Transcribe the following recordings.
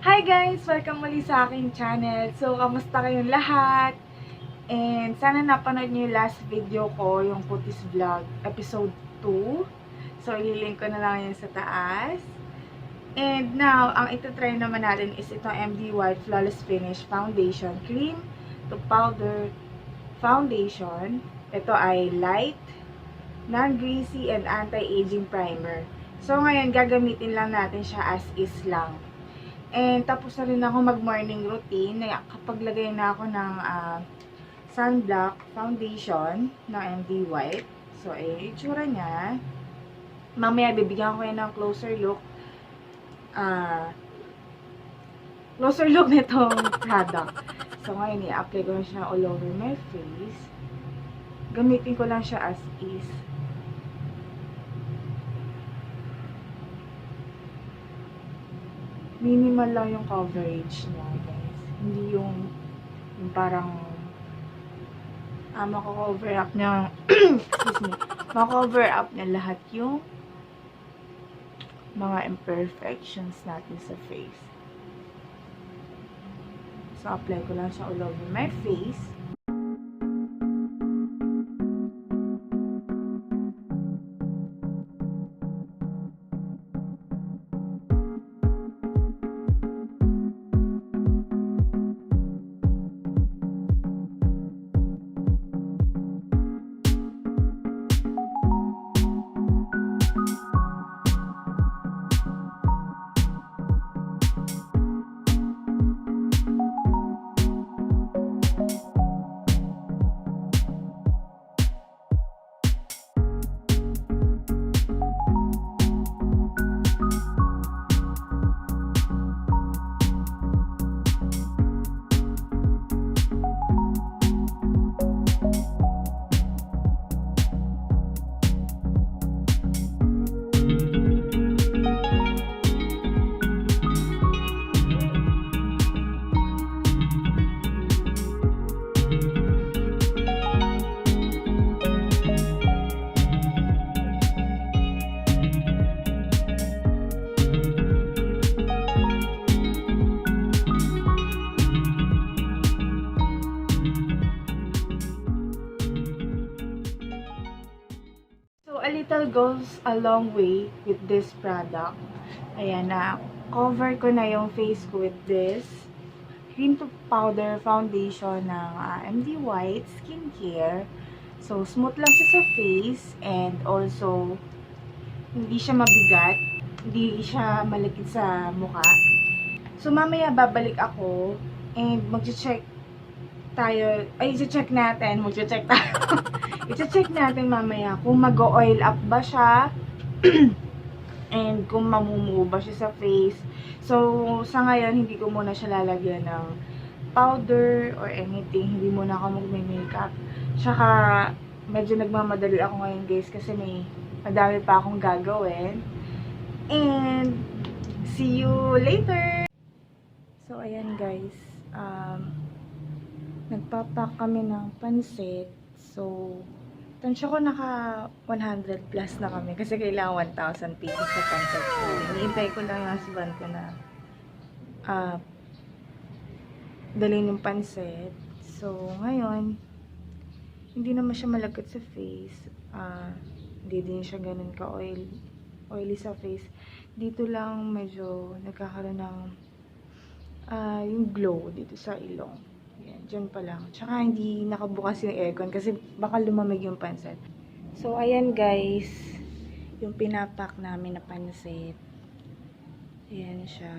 Hi guys! Welcome muli sa aking channel. So, kamusta kayong lahat? And sana napanood niyo yung last video ko, yung KutisVlog, episode 2. So, ililink ko na lang yun sa taas. And now, ang ito-try naman natin is itong MD White Flawless Finish Foundation Cream to Powder Foundation. Ito ay light, non-greasy, and anti-aging primer. So, ngayon, gagamitin lang natin siya as is lang. And tapos na rin ako mag-morning routine. Kapag lagay na ako ng sunblock foundation ng MD White. So, itsura niya. Mamaya, bibigyan ko kayo ng closer look. Closer look nitong product. So, ngayon, i-apply ko na siya all over my face. Gamitin ko lang siya as is. Minimal lang yung coverage niya, guys. Hindi yung parang mako-cover up niya excuse me, mako-cover up niya lahat yung mga imperfections natin sa face. So, apply ko lang siya all over my face. A little goes a long way with this product. Ayan na, cover ko na yung face ko with this cream to powder foundation ng MD White Skincare. So, smooth lang siya sa face and also hindi siya mabigat, hindi siya malakit sa mukha. So, mamaya babalik ako and mag-check tayo, i-check natin, mag-check tayo. I-check natin mamaya kung mag-oil up ba siya and kung mamumuo ba siya sa face. So, sa ngayon, hindi ko muna siya lalagyan ng powder or anything. Hindi muna ako mag-makeup. Tsaka, medyo nagmamadali ako ngayon, guys, kasi madami pa akong gagawin. And, see you later! So, ayan, guys. Nagpapak kami ng pansit. So, tansya ko naka 100 plus na kami kasi kailangan 1,000 pesos sa pansit. So, iniintay ko lang yung husband ko na dalhin yung pansit. So, ngayon, hindi naman siya malagot sa face. Hindi din siya ganun ka-oily sa face. Dito lang medyo nagkakaroon ng yung glow dito sa ilong. Yan, dyan pa lang. Tsaka hindi nakabukas yung aircon kasi baka lumamig yung pansit. So, ayan guys. Yung pinapak namin na pansit. Ayan siya.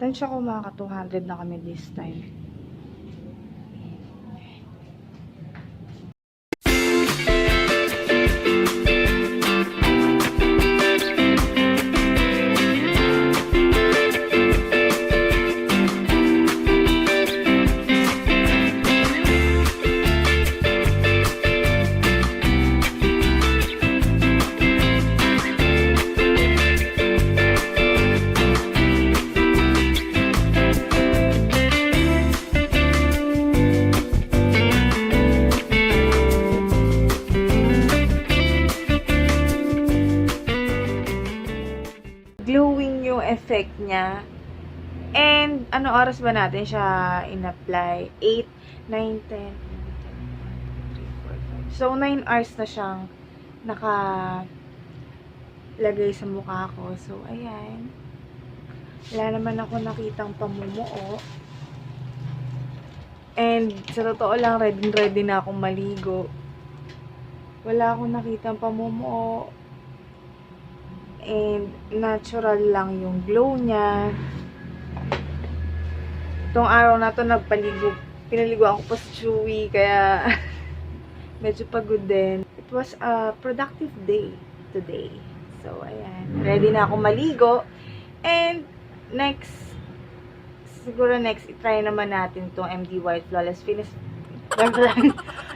Tansya ko mga 200 na kami this time. effect niya. And ano oras ba natin siya in-apply? 8, 9, 10, 3, 4, 5. So, 9 hours na siyang nakalagay sa mukha ko. So, ayan. Wala naman ako nakitang pamumuo. And, sa totoo lang, ready na akong maligo. Wala akong nakitang pamumuo. And, natural lang yung glow niya. Itong araw na to, pinaligo ako pa sa Chewy, kaya medyo pagod din. It was a productive day today. So, ayan. Ready na akong maligo. And, siguro next, itry naman natin itong MD White Flawless Finish.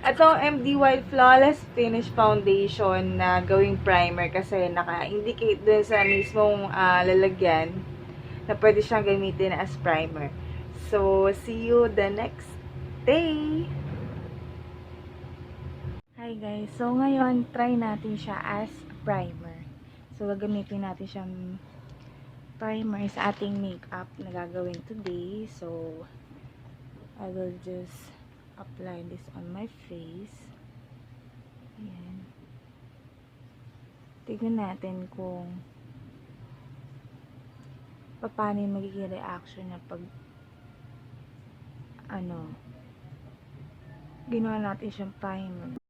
Itong MD White Flawless Finish Foundation na gawing primer kasi naka-indicate dun sa mismong lalagyan na pwede siyang gamitin as primer. So, see you the next day! Hi guys! So, ngayon, try natin siya as primer. So, gagamitin natin siyang primer sa ating makeup na gagawin today. So, I will just apply this on my face. Ayan. Tignan natin kung paano yung magiging reaction na pag ginawa natin siyang primer.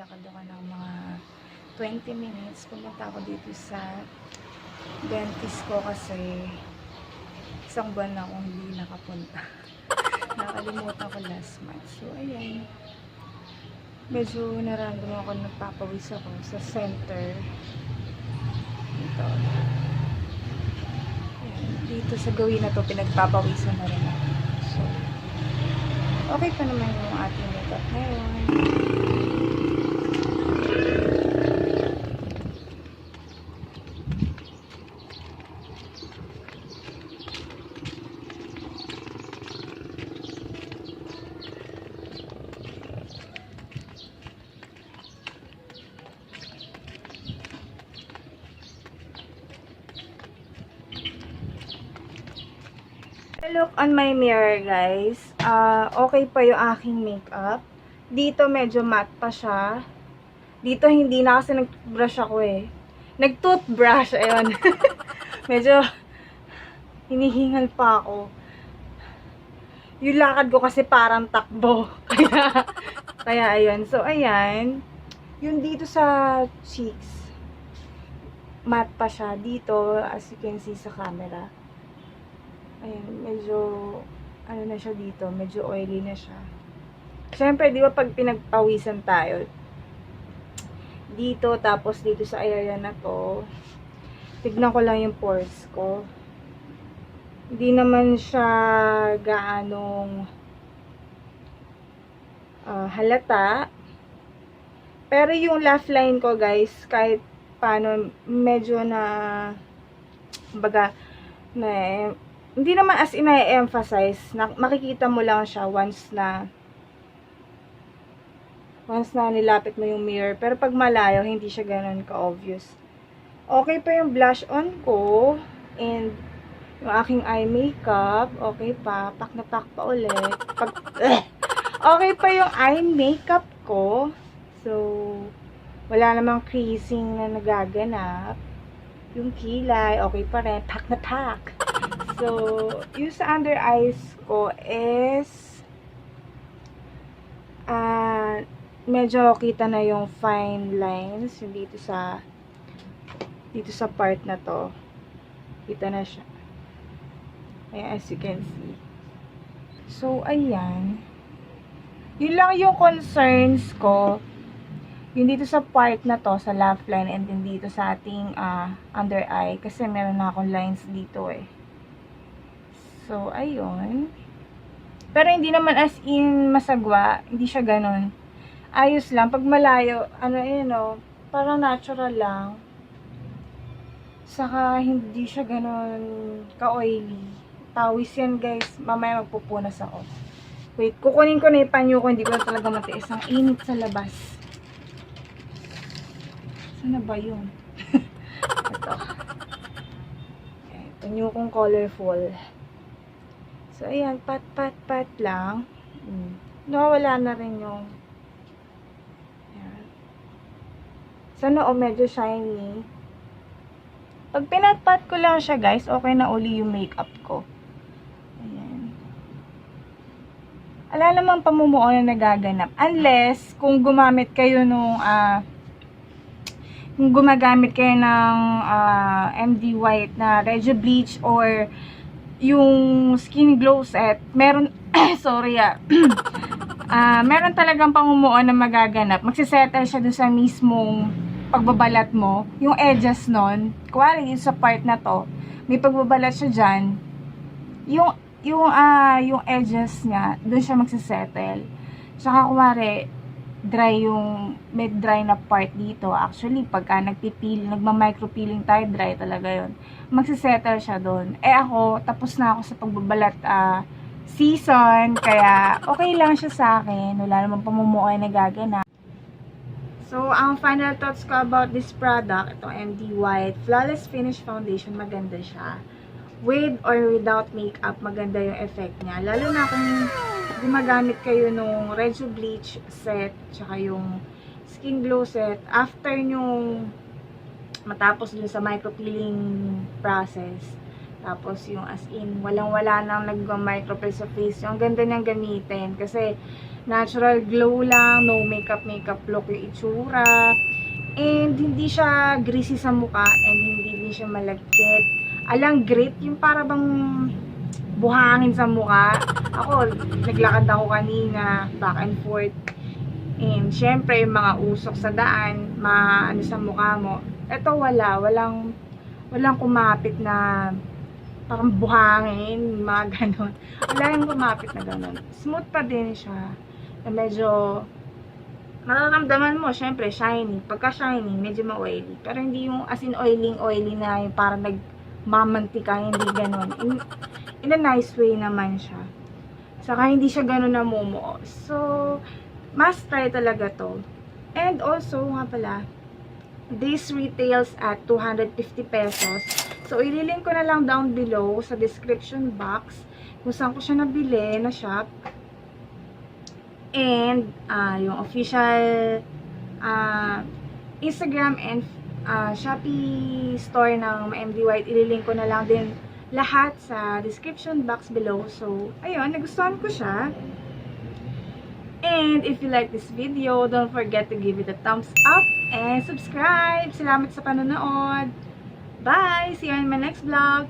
naglakad ako ng mga 20 minutes. Pumunta ako dito sa dentist ko kasi isang buwan na akong hindi nakapunta. Nakalimutan ko last month. So, ayan. Medyo naramdaman ako, nagpapawis ako sa center. dito sa gawin na to, pinagpapawisan na rin ako. So, okay pa naman yung ating makeup ngayon. Look on my mirror, guys. Okay pa yung aking makeup. Dito medyo matte pa siya. Dito hindi na kasi nag-brush ako eh. Nag-toothbrush, ayun. Medyo hinihingal pa ako. Yung lakad ko kasi parang takbo. Kaya ayun. So, ayan. Yung dito sa cheeks, matte pa siya. Dito, as you can see sa camera. Ayan, medyo, ano na siya dito, medyo oily na siya. Siyempre, di ba pag pinagpawisan tayo, dito, tapos dito sa area na to, tignan ko lang yung pores ko. Hindi naman siya gaanong halata. Pero yung laugh line ko, guys, kahit paano, medyo na, kumbaga, na, hindi naman as in i-emphasize, makikita mo lang siya once na nilapit mo yung mirror. Pero pag malayo, hindi siya ganun ka-obvious. Okay pa yung blush on ko, and yung aking eye makeup, okay pa, pak na pak pa ulit. Okay pa yung eye makeup ko, so, wala namang creasing na nagaganap. Yung kilay, okay pa rin, pak na pak. So, yung sa under eyes ko is medyo kita na yung fine lines yung dito sa part na to. Kita na siya. Ayan, as you can see. So, ayan. Yun lang yung concerns ko. Yung dito sa part na to, sa laugh line, and then dito sa ating under eye. Kasi meron na akong lines dito eh. So, ayun. Pero hindi naman as in masagwa. Hindi siya ganun. Ayos lang. Pag malayo, parang natural lang. Saka, hindi siya ganun ka-oily. Pawis yan, guys. Mamaya magpupunas ako. Wait, kukunin ko na yung panyo ko. Hindi ko na talaga matiis. Ang init sa labas. Sana ba yun? Ito. Okay, panyo kong colorful. So, ayan, pat lang. Nawawala na rin yung ayan. Sana medyo shiny. Pag pinatpat ko lang siya, guys, okay na uli yung makeup ko. Ayan. Ala namang pamumuo na nagaganap. Unless, kung gumamit kayo nung, kung gumagamit kayo ng MD White na Rejubleach or yung skin glow set, meron, sorry meron talagang pamumuo na magaganap. Magsisettle siya dun sa mismong pagbabalat mo. Yung edges nun, kuwari yung sa part na to, may pagbabalat siya dyan, yung edges niya, dun siya magsisettle. Saka kuwari, may dry na part dito. Actually, pagka nagma-micropeeling tayo, dry talaga yun. Magsisettle siya doon. Ako, tapos na ako sa pagbabalat season, kaya okay lang siya sa akin. Wala namang pamumuo na nagaganap. So, ang final thoughts ko about this product, itong MD White Flawless Finish Foundation, maganda siya. With or without makeup, maganda yung effect niya. Lalo na kung gumagamit kayo nung Rejubleach set, tsaka yung skin glow set, after nyung matapos dun sa micropeeling process, tapos yung as in, walang-wala nang nag-micropeel sa face, yung ganda niyang gamitin, kasi natural glow lang, no makeup look yung itsura, and hindi siya greasy sa mukha, and hindi din siya malagkit. Alang grit, yung para bang buhangin sa mukha. Ako, naglakad ako kanina, back and forth. And syempre, yung mga usok sa daan, sa mukha mo. Ito walang kumapit na parang buhangin, mga ganon. Wala yung kumapit na ganon. Smooth pa din siya. Na medyo, mararamdaman mo, syempre, shiny. Pagka shiny, medyo ma-oily. Pero hindi yung as in oily na yung parang nagmamantika, hindi ganon. In a nice way naman siya. Saka hindi siya ganon namumuo. So, must try talaga to. And also, nga pala, this retails at 250 pesos. So, ililink ko na lang down below sa description box kung saan ko siya nabili na shop. And, yung official Instagram and Shopee store ng MD White, ililink ko na lang din lahat sa description box below. So, ayun, nagustuhan ko siya. And if you like this video, don't forget to give it a thumbs up and subscribe. Salamat sa panonood. Bye! See you in my next vlog.